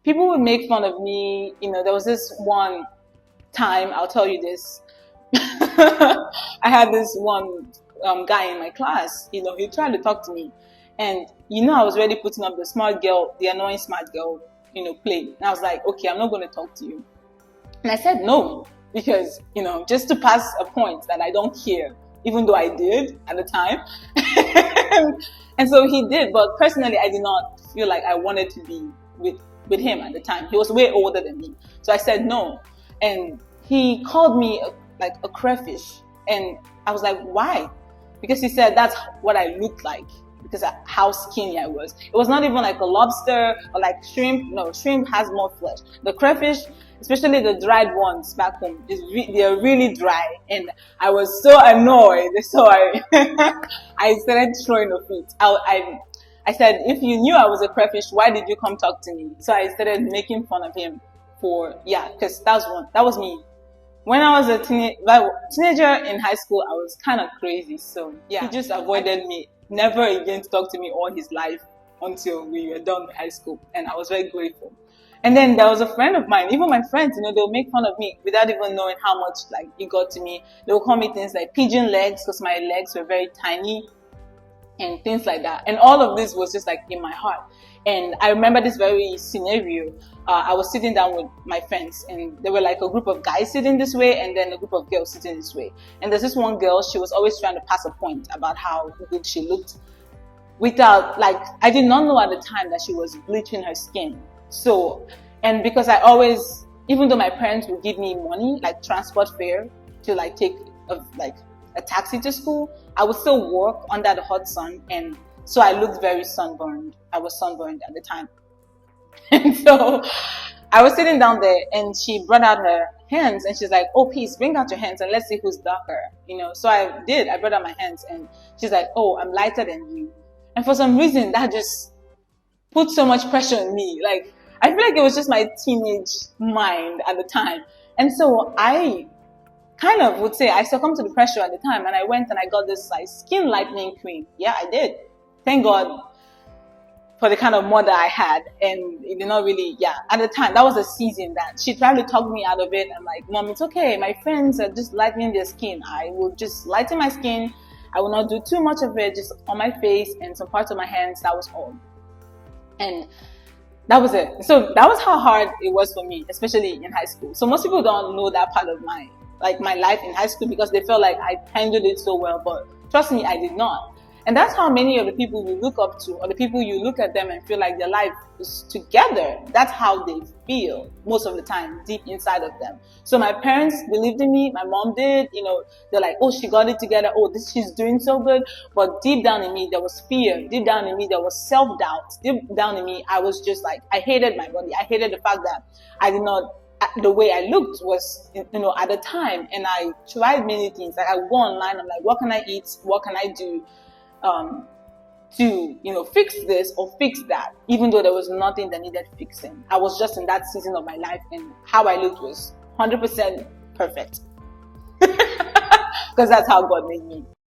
people would make fun of me. There was this one time, I'll tell you this. I had this one guy in my class, he tried to talk to me. And, I was already putting up the smart girl, the annoying smart girl, play. And I was like, okay, I'm not going to talk to you. And I said no, because, just to pass a point that I don't care, even though I did at the time. And so he did. But personally, I did not feel like I wanted to be with him at the time. He was way older than me. So I said no. And he called me like a crayfish. And I was like, why? Because he said that's what I looked like, because of how skinny I was. It was not even like a lobster or like shrimp. No, shrimp has more flesh. The crayfish, especially the dried ones back home, they're really dry. And I was so annoyed. So I I started throwing a fit. I said, if you knew I was a crayfish, why did you come talk to me? So I started making fun of him because that was me. When I was a teenager in high school, I was kind of crazy. So yeah, he just avoided me, never again to talk to me all his life until we were done with high school. And I was very grateful. And then there was a friend of mine, even my friends, they'll make fun of me without even knowing how much like it got to me. They'll call me things like pigeon legs because my legs were very tiny and things like that. And all of this was just like in my heart. And I remember this very scenario. I was sitting down with my friends, and there were like a group of guys sitting this way and then a group of girls sitting this way. And there's this one girl, she was always trying to pass a point about how good she looked without, like, I did not know at the time that she was bleaching her skin. So, and because I always, even though my parents would give me money, like transport fare to like take a taxi to school, I would still work under the hot sun, and so I looked very sunburned. I was sunburned at the time. And so I was sitting down there, and she brought out her hands, and she's like, oh, please bring out your hands and let's see who's darker. So I did. I brought out my hands, and she's like, oh, I'm lighter than you. And for some reason, that just put so much pressure on me. Like, I feel like it was just my teenage mind at the time. And so I kind of would say I succumbed to the pressure at the time, and I went and I got this like skin lightening cream. Yeah, I did. Thank God for the kind of mother I had. And it did not really, at the time, that was a season that she tried to talk me out of it. I'm like, Mom, it's okay. My friends are just lightening their skin. I will just lighten my skin. I will not do too much of it, just on my face and some parts of my hands. That was all. And that was it. So that was how hard it was for me, especially in high school. So most people don't know that part of my life in high school, because they felt like I handled it so well. But trust me, I did not. And that's how many of the people you look up to, or the people you look at them and feel like their life is together, that's how they feel most of the time, deep inside of them. So my parents believed in me. My mom did. They're like, oh, she got it together. Oh, she's doing so good. But deep down in me, there was fear. Deep down in me, there was self-doubt. Deep down in me, I was just like, I hated my body. I hated the fact that I did not, the way I looked was, at the time. And I tried many things. Like, I go online. I'm like, what can I eat? What can I do to fix this or fix that, even though there was nothing that needed fixing. I was just in that season of my life, and how I looked was 100% perfect because that's how God made me.